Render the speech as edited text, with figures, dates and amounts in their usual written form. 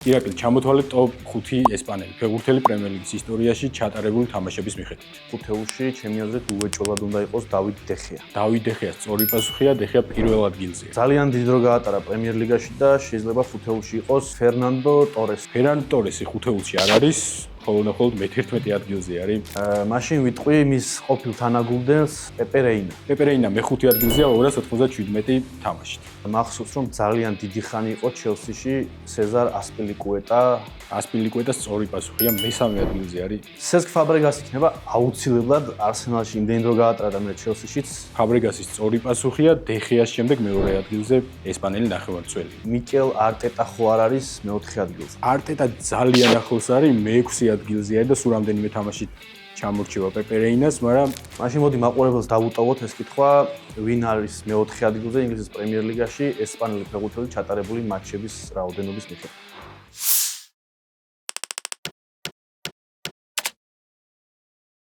ირაკლი ჩამოთვალეთ ტოპ 5 ესპანელი ფეხბურთელი პრემიერ ლიგის ისტორიაში ჩატარებული თამაშების მიხედვით. ხუთეულში ჩემი აზრით უეჭველად უნდა იყოს დავიდ დეხია. დავიდ დეხია სწორი პასუხია, დეხია პირველ ადგილზეა. ძალიან დიდ დრო გაატარა პრემიერ ლიგაში და შეიძლება ხუთეულში იყოს ფერნანდო ტორესი. ფერნანდო ტორესი ხუთეულში არ არის, ხოლო მე-11 ადგილზე არის. მაშინ ვიტყვი მის ყოფილ თანაგუნდელს პეპე რეინა. პეპე რეინა მე-5 ადგილზეა 297 თამაშით. მახსოვს რომ ძალიან დიდი ხანი იყო ჩელსიში სეზარ ასპილიკუეტა. ასპილიკუეტა სწორი პასუხია, მე-3 ადგილზე არის. სესკ ფაბრეგას იქნება აუცილებლად არსენალში იმდენი დრო გაატარა და მე ჩელსიშიც. ფაბრეგასის სწორი პასუხია, დეხიას შემდეგ მეორე ადგილზე ესპანელი ნახევარმცველი. მიკელ არტეტა ხო არ არის მე-4 ადგილზე. არტეტა ძალიან ახლოს არის, მე-6 ადგილზეა და სულ რამდენიმე თამაშით ჩამორჩება პეპე რეინას, მაგრამ მაშინ მოდი მაყურებელს დავუტოვოთ ეს კითხვა, ვინ არის მე-4 ადგილზე ინგლისის პრემიერ ლიგაში ესპანელი ფეხბურთელი ჩატარებული მატჩების რაოდენობის მიხედვით.